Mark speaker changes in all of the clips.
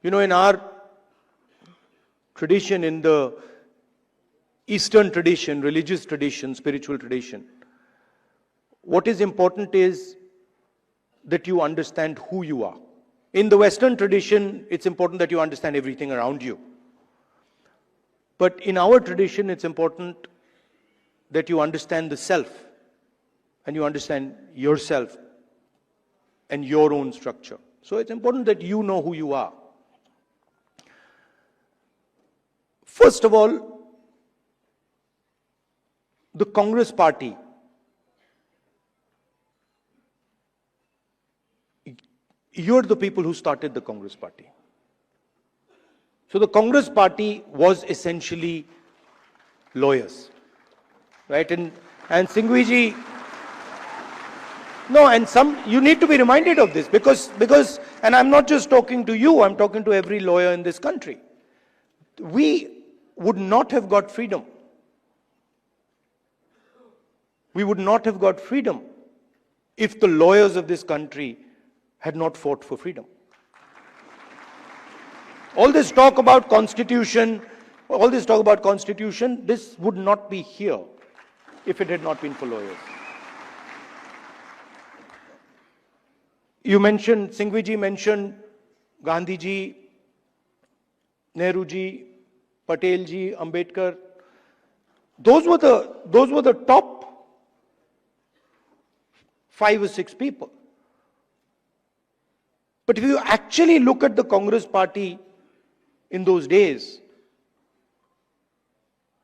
Speaker 1: In our tradition, in the Eastern tradition, religious tradition, spiritual tradition, what is important is that you understand who you are. In the Western tradition, it's important that you understand everything around you. But in our tradition, it's important that you understand the self and you understand yourself and your own structure. So it's important that you know who you are. First of all, the Congress party, you're the people who started the Congress party. So the Congress party was essentially lawyers, right? And Singhvi no, and you need to be reminded of this because, and I'm not just talking to you, I'm talking to every lawyer in this country. We would not have got freedom. We would not have got freedom if the lawyers of this country had not fought for freedom. All this talk about constitution, this would not be here if it had not been for lawyers. You mentioned, Singhvi ji mentioned Gandhi ji, Nehru ji, Patel ji, Ambedkar. Those were the top 5 or 6 people. But if you actually look at the Congress party in those days,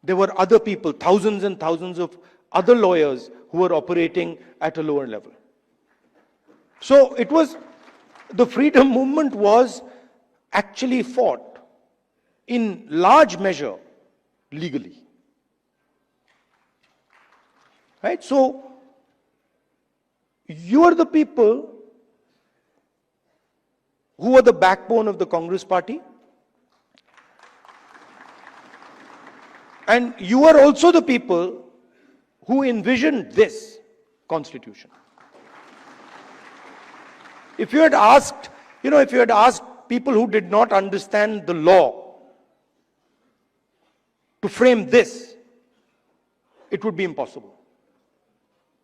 Speaker 1: there were other people, thousands and thousands of other lawyers who were operating at a lower level. So the freedom movement was actually fought in large measure legally. Right? So you are the people who are the backbone of the Congress party. And you are also the people who envisioned this constitution. If you had asked, people who did not understand the law to frame this, it would be impossible.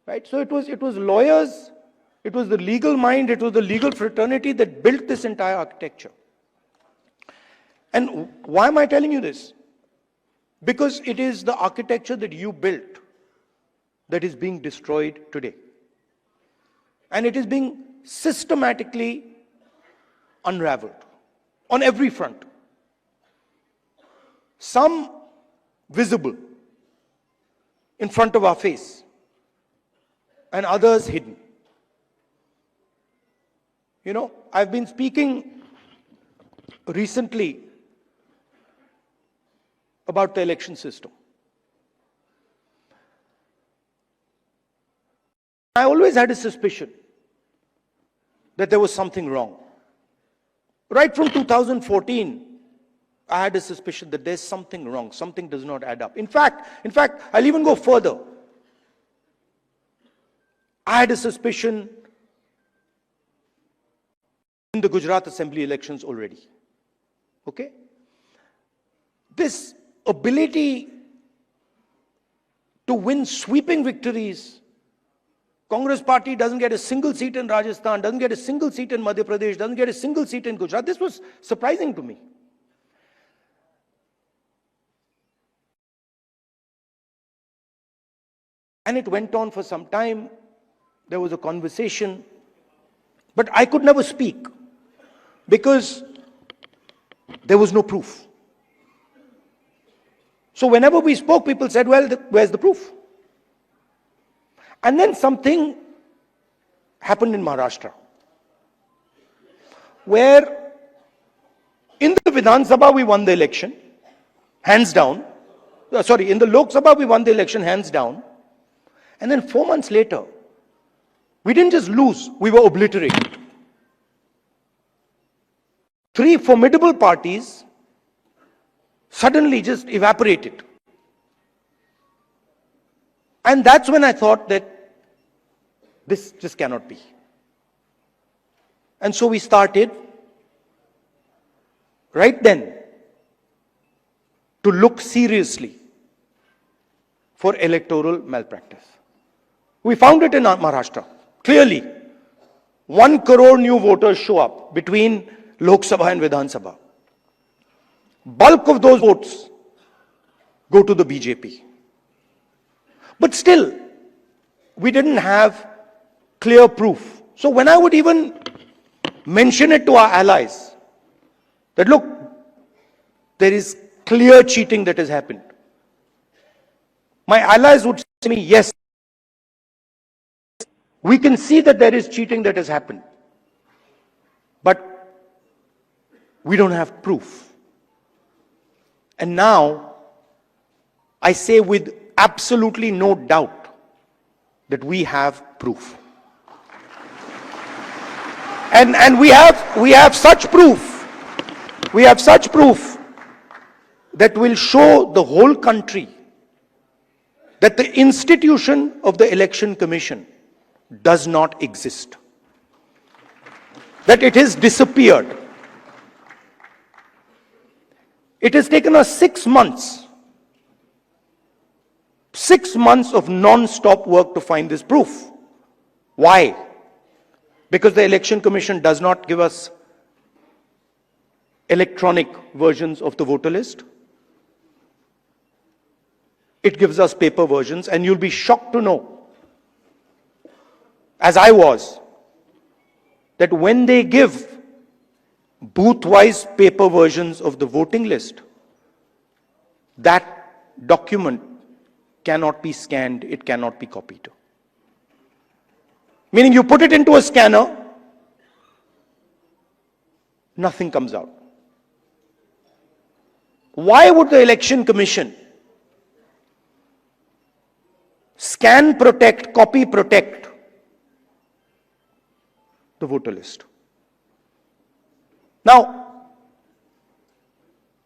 Speaker 1: Right? So it was lawyers, it was the legal mind, it was the legal fraternity that built this entire architecture. And why am I telling you this? Because it is the architecture that you built that is being destroyed today. And it is being systematically unraveled on every front. Some visible in front of our face and others hidden. I've been speaking recently about the election system. I always had a suspicion that there was something wrong. Right from 2014, I had a suspicion that there's something wrong, something does not add up. In fact, I'll even go further. I had a suspicion in the Gujarat Assembly elections already. Okay? This ability to win sweeping victories. Congress party doesn't get a single seat in Rajasthan, doesn't get a single seat in Madhya Pradesh, doesn't get a single seat in Gujarat. This was surprising to me. And it went on for some time. There was a conversation, but I could never speak because there was no proof. So whenever we spoke, people said, well, where's the proof? And then something happened in Maharashtra, where in the Vidhan Sabha we won the election, hands down. In the Lok Sabha we won the election, hands down. And then 4 months later, we didn't just lose, we were obliterated. 3 formidable parties suddenly just evaporated. And that's when I thought that this just cannot be. And so we started right then, to look seriously for electoral malpractice. We found it in Maharashtra. Clearly, 1 crore new voters show up between Lok Sabha and Vidhan Sabha. Bulk of those votes go to the BJP. But still, we didn't have clear proof. So when I would even mention it to our allies, that look, there is clear cheating that has happened, my allies would say to me, yes, we can see that there is cheating that has happened, but we don't have proof. And now, I say with absolutely no doubt that we have proof. And we have such proof, that will show the whole country that the institution of the Election Commission does not exist, that it has disappeared. It has taken us 6 months of non-stop work to find this proof. Why? Because the Election Commission does not give us electronic versions of the voter list. It gives us paper versions, and you'll be shocked to know, as I was, that when they give booth-wise paper versions of the voting list, that document cannot be scanned, it cannot be copied. Meaning you put it into a scanner, nothing comes out. Why would the Election Commission scan protect, copy protect the voter list? Now,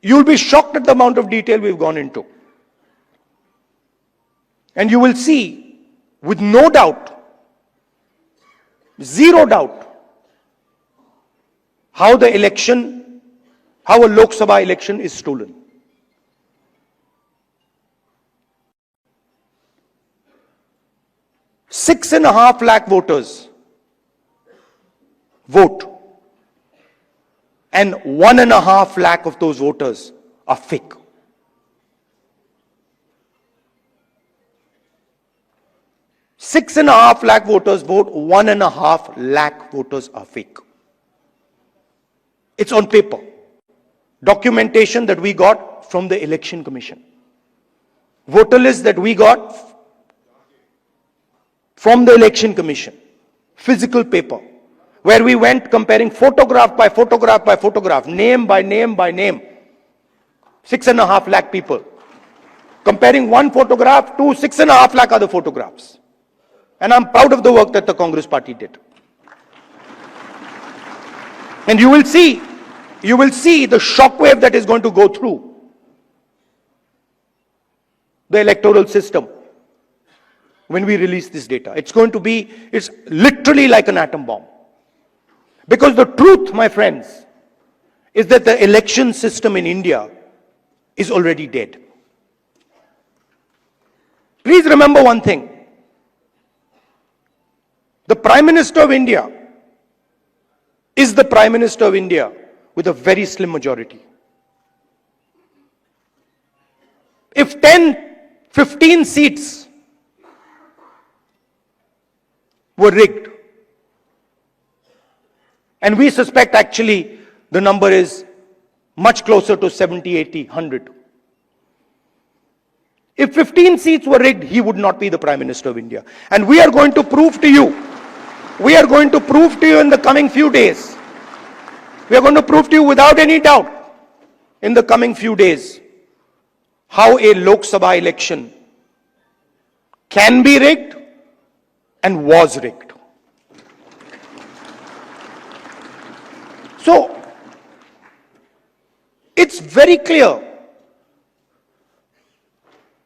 Speaker 1: you'll be shocked at the amount of detail we've gone into. And you will see, with no doubt, zero doubt, how a Lok Sabha election is stolen. 6.5 lakh voters vote, and 1.5 lakh of those voters are fake. Six and a half lakh voters vote, 1.5 lakh voters are fake. It's on paper. Documentation that we got from the Election Commission. Voter list that we got from the Election Commission. Physical paper. Where we went comparing photograph by photograph by photograph, name by name by name. 6.5 lakh people. Comparing one photograph to 6.5 lakh other photographs. And I'm proud of the work that the Congress party did. And you will see the shockwave that is going to go through the electoral system when we release this data. It's literally like an atom bomb. Because the truth, my friends, is that the election system in India is already dead. Please remember one thing. The Prime Minister of India is the Prime Minister of India with a very slim majority. If 10, 15 seats were rigged, and we suspect actually the number is much closer to 70, 80, 100. If 15 seats were rigged, he would not be the Prime Minister of India. And we are going to prove to you in the coming few days, we are going to prove to you without any doubt in the coming few days how a Lok Sabha election can be rigged and was rigged. So, it's very clear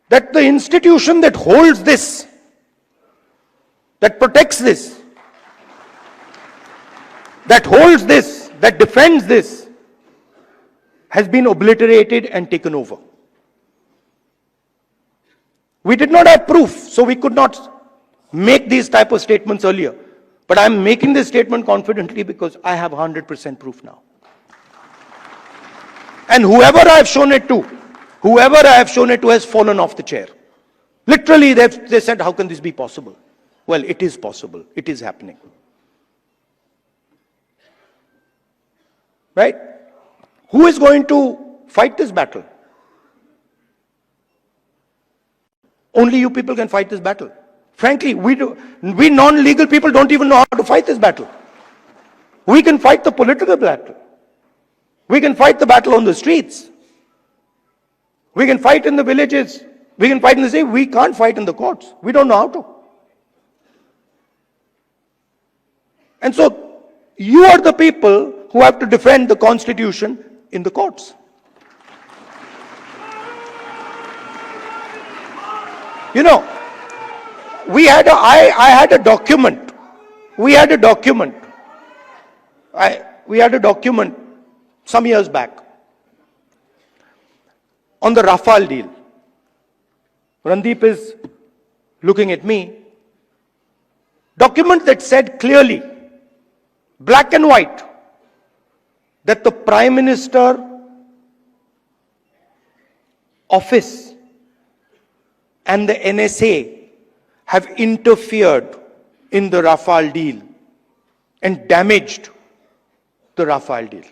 Speaker 1: that the institution that holds this, that protects this, that holds this, that defends this, has been obliterated and taken over. We did not have proof, so we could not make these type of statements earlier. But I'm making this statement confidently because I have 100% proof now. And whoever I have shown it to has fallen off the chair. Literally, they said, how can this be possible? Well, it is possible. It is happening. Right? Who is going to fight this battle? Only you people can fight this battle. Frankly, we non-legal people don't even know how to fight this battle. We can fight the political battle. We can fight the battle on the streets. We can fight in the villages. We can fight in the city. We can't fight in the courts. We don't know how to. And so, you are the people who have to defend the Constitution in the courts. You know, I had a document. We had a document some years back on the Rafale deal. Randeep is looking at me. Document that said clearly, black and white, that the Prime Minister office and the NSA have interfered in the Rafale deal and damaged the Rafale deal.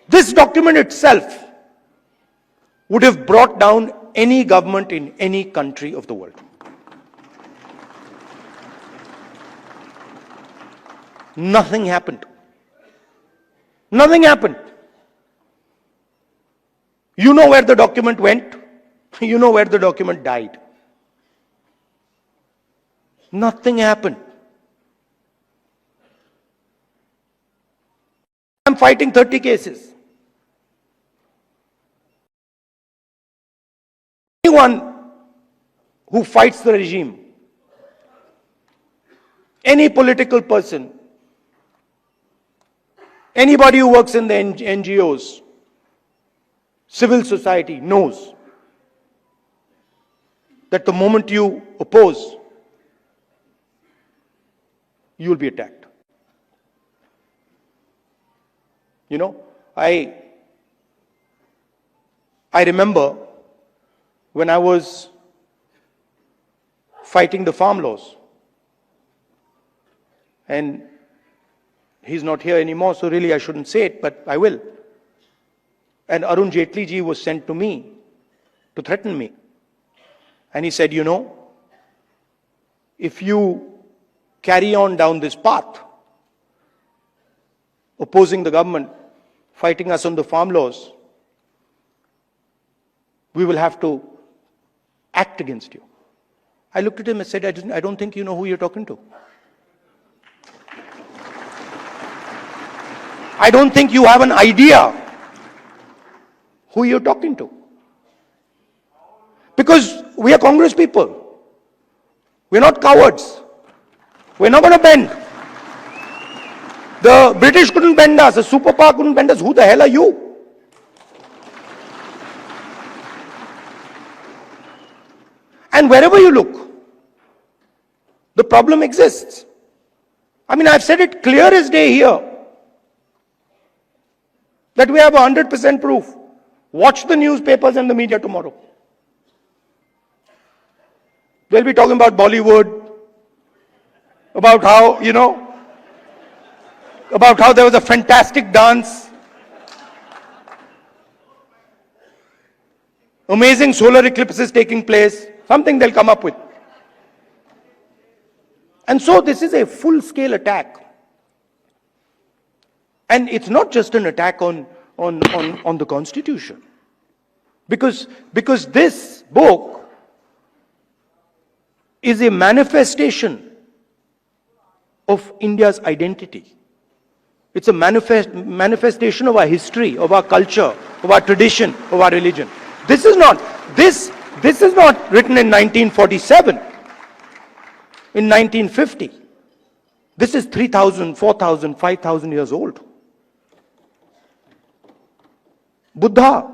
Speaker 1: This document itself would have brought down any government in any country of the world. Nothing happened. Nothing happened. You know where the document went. You know where the document died. Nothing happened. I'm fighting 30 cases. Anyone who fights the regime, any political person, anybody who works in the NGOs, civil society knows that the moment you oppose, you will be attacked. You know, I remember when I was fighting the farm laws, and he's not here anymore, so really I shouldn't say it, but I will. And Arun Jaitley ji was sent to me to threaten me. And he said, you know, if you carry on down this path, opposing the government, fighting us on the farm laws, we will have to act against you. I looked at him and said, I don't think you know who you're talking to. I don't think you have an idea who you're talking to. Because we are Congress people. We're not cowards. We're not going to bend. The British couldn't bend us. The superpower couldn't bend us. Who the hell are you? And wherever you look, the problem exists. I mean, I've said it clear as day here, that we have 100% proof. Watch the newspapers and the media tomorrow. They'll be talking about Bollywood, about how, you know, about how there was a fantastic dance, amazing solar eclipses taking place, something they'll come up with. And so this is a full-scale attack. And it's not just an attack on the Constitution. Because this book is a manifestation of India's identity. It's a manifestation of our history, of our culture, of our tradition, of our religion. This is not written in 1947, in 1950. This is 3,000, 4,000, 5,000 years old. Buddha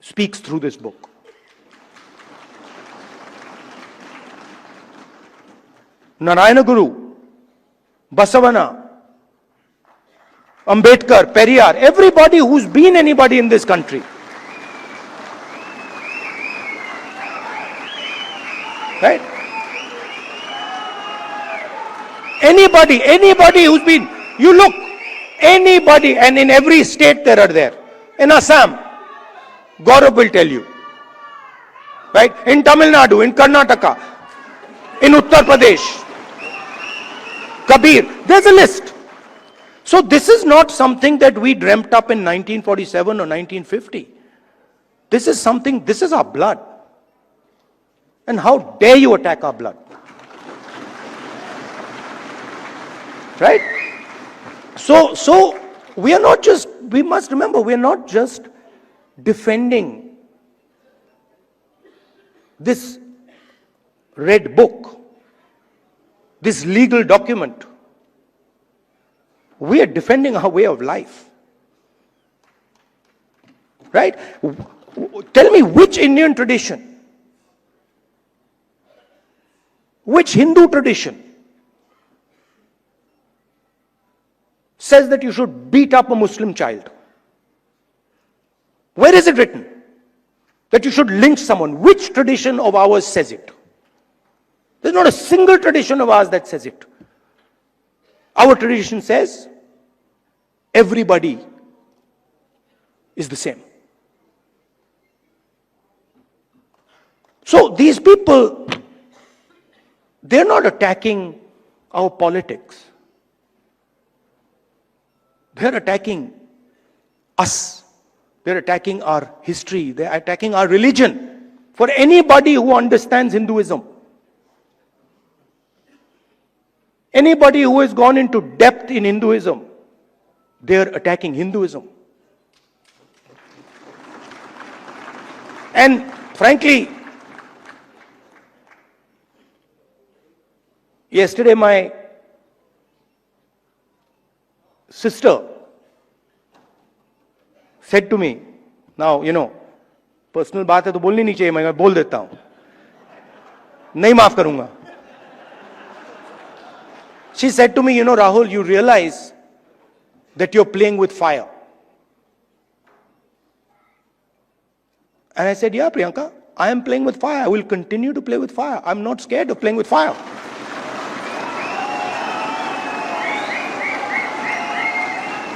Speaker 1: speaks through this book. Narayana Guru, Basavana, Ambedkar, Periyar, everybody who's been anybody in this country. Right? Anybody who's been, you look, anybody, and in every state there are there. In Assam, Gaurav will tell you. Right? In Tamil Nadu, in Karnataka, in Uttar Pradesh, Kabir, there's a list. So this is not something that we dreamt up in 1947 or 1950. This is something, this is our blood. And how dare you attack our blood? Right? So we are not just, we must remember, we are not just defending this red book, this legal document. We are defending our way of life. Right? Tell me which Indian tradition, which Hindu tradition says that you should beat up a Muslim child? Where is it written that you should lynch someone? Which tradition of ours says it? There's not a single tradition of ours that says it. Our tradition says everybody is the same. So these people, they're not attacking our politics. They're attacking us. They're attacking our history. They're attacking our religion. For anybody who understands Hinduism, anybody who has gone into depth in Hinduism, they're attacking Hinduism. And frankly, yesterday my sister said to me, now, personal बात है तो बोलनी नहीं चाहिए, मैं बोल देता हूं, नहीं माफ करूंगा. She said to me, Rahul, you realize that you're playing with fire. And I said, yeah, Priyanka, I am playing with fire. I will continue to play with fire. I'm not scared of playing with fire.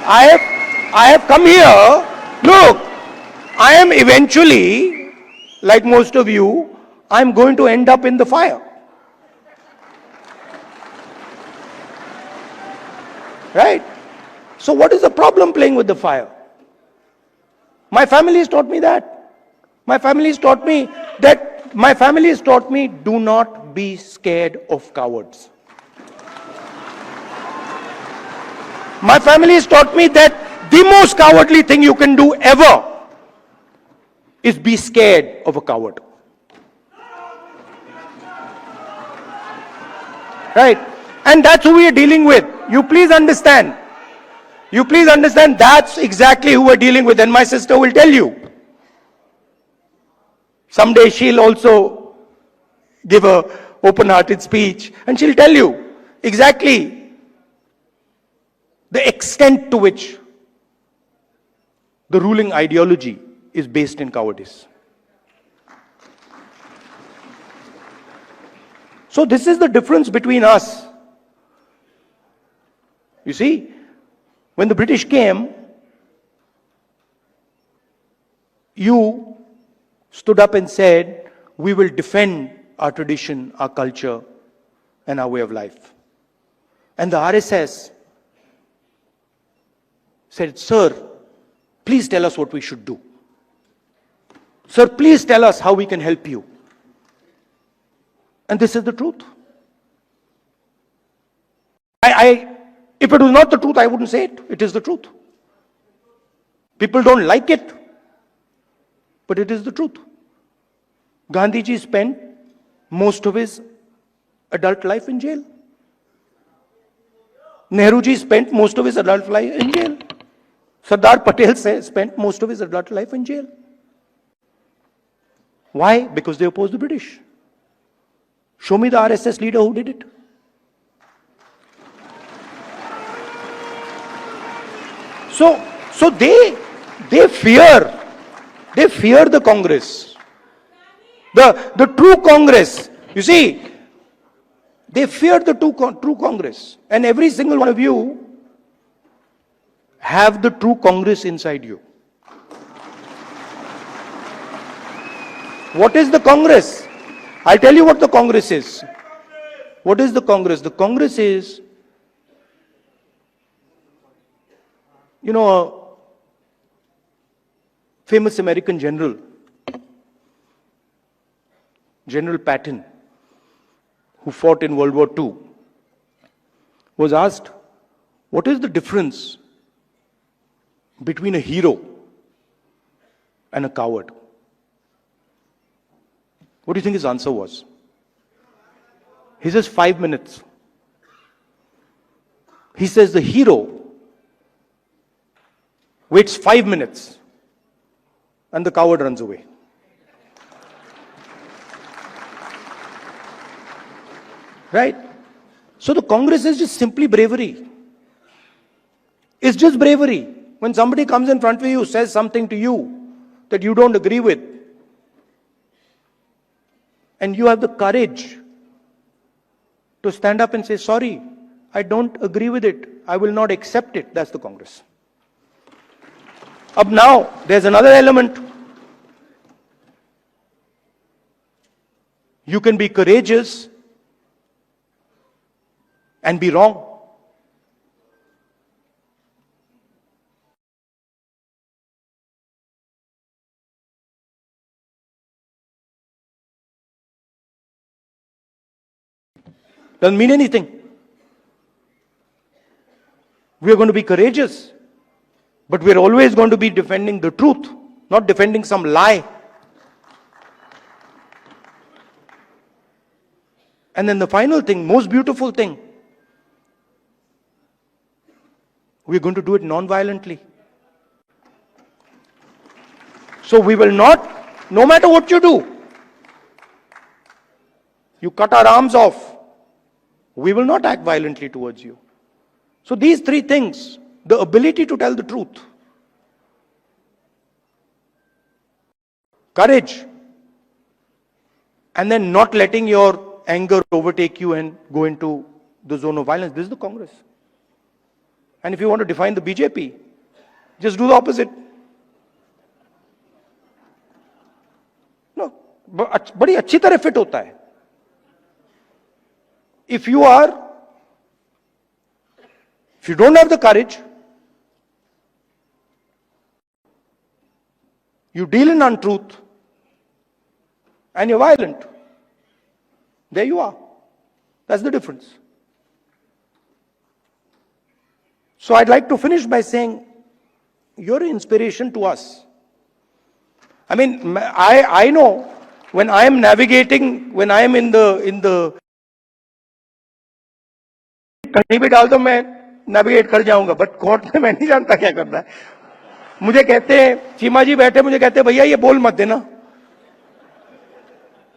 Speaker 1: I have come here. Look, I am eventually, like most of you, I'm going to end up in the fire. Right? So what is the problem playing with the fire? My family has taught me that. My family has taught me do not be scared of cowards. My family has taught me that the most cowardly thing you can do ever is be scared of a coward. Right? And that's who we are dealing with. You please understand. That's exactly who we're dealing with. And my sister will tell you. Someday she'll also give a open-hearted speech and she'll tell you exactly the extent to which the ruling ideology is based in cowardice. So this is the difference between us. You see, when the British came, you stood up and said, we will defend our tradition, our culture, and our way of life. And the RSS said, sir, please tell us what we should do. Sir, please tell us how we can help you. And this is the truth. If it was not the truth, I wouldn't say it. It is the truth. People don't like it, but it is the truth. Gandhiji spent most of his adult life in jail. Nehruji spent most of his adult life in jail. Sardar Patel spent most of his adult life in jail. Why? Because they opposed the British. Show me the RSS leader who did it. So they fear the Congress. The true Congress. You see, they fear the true Congress. And every single one of you have the true Congress inside you. What is the Congress? I'll tell you what the Congress is. What is the Congress? The Congress is, you know, a famous American general, General Patton, who fought in World War II, was asked, what is the difference between a hero and a coward? What do you think his answer was? He says 5 minutes. He says the hero waits 5 minutes and the coward runs away. Right? So the Congress is just simply bravery. It's just bravery. When somebody comes in front of you, says something to you that you don't agree with, and you have the courage to stand up and say, sorry, I don't agree with it. I will not accept it. That's the Congress. Up now, there's another element. You can be courageous and be wrong. Doesn't mean anything. We are going to be courageous, but we are always going to be defending the truth, not defending some lie. And then the final thing, most beautiful thing, we are going to do it non-violently. So we will not, no matter what you do, you cut our arms off, we will not act violently towards you. So these three things, the ability to tell the truth, courage, and then not letting your anger overtake you and go into the zone of violence. This is the Congress. And if you want to define the BJP, just do the opposite. No, बड़ी अच्छी तरह fit होता है. If you don't have the courage, you deal in untruth, and you're violent, there you are. That's the difference. So I'd like to finish by saying, you're an inspiration to us. I mean, I know when I am navigating, when I am in the कहीं भी डाल दो मैं navigate कर जाऊंगा, but court में मैं नहीं जानता क्या करना है. मुझे कहते हैं, चीमा जी बैठे, मुझे कहते हैं भैया ये बोल मत देना.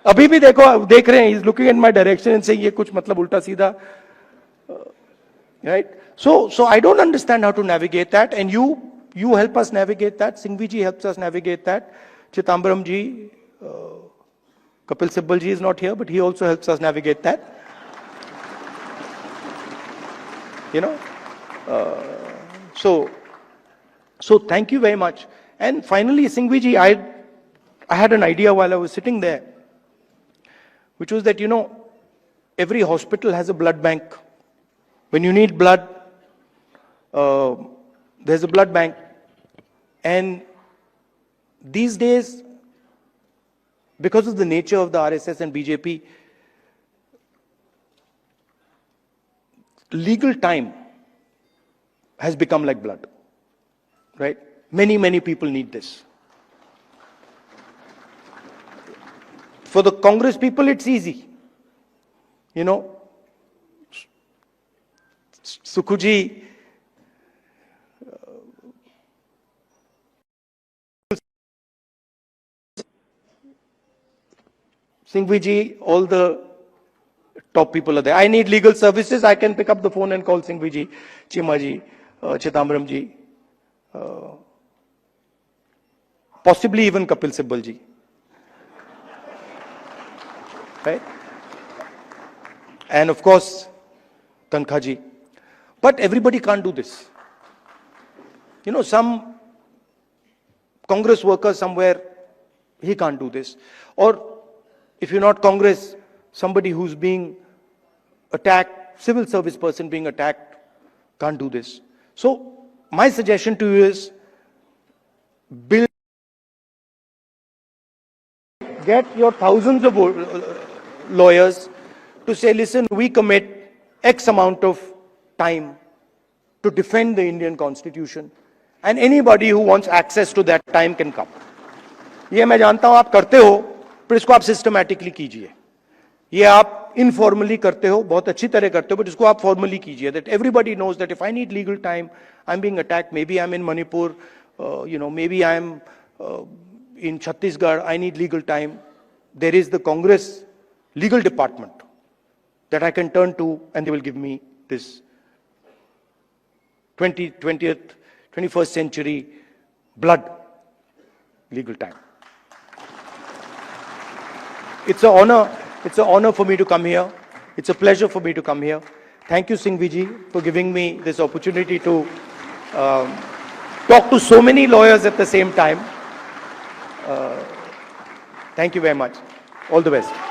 Speaker 1: अभी भी देख रहे हैं, is looking in my direction and saying ये कुछ मतलब उल्टा सीधा. Right? So I don't understand how to navigate that, and you help us navigate that. Singhvi ji helps us navigate that. Chithambaram ji, Kapil Sibbal ji is not here, but he also helps us navigate that. You know, so thank you very much. And finally, Singhvi ji, I had an idea while I was sitting there, which was that, you know, every hospital has a blood bank. When you need blood, there's a blood bank. And these days, because of the nature of the RSS and BJP, legal time has become like blood, right? Many people need this. For the Congress people, it's easy. You know, Sukhuji Singhvi ji, all the top people are there. I need legal services. I can pick up the phone and call Singhvi ji, Chima ji, Chidambaram ji, possibly even Kapil Sibal ji. Right? And of course, Tankha ji. But everybody can't do this. You know, some Congress worker somewhere, he can't do this. Or if you're not Congress, somebody who's being attacked, civil service person being attacked, can't do this. So my suggestion to you is build, get your thousands of lawyers to say, listen, we commit X amount of time to defend the Indian Constitution, and anybody who wants access to that time can come. ये मैं जानता हूं आप करते हो, पर इसको आप सिस्टमैटिकली कीजिए. ये आप इनफॉर्मली करते हो, बहुत अच्छी तरह करते हो, बट इसको आप फॉर्मली कीजिए. That everybody knows that if I need legal time, I'm being attacked. Maybe I'm in Manipur, maybe I'm in Chhattisgarh. I need legal time. There is the Congress legal department that I can turn to, and they will give me this 21st century blood legal time. It's an honor for me to come here. It's a pleasure for me to come here. Thank you, Singhvi ji, for giving me this opportunity to talk to so many lawyers at the same time. Thank you very much. All the best.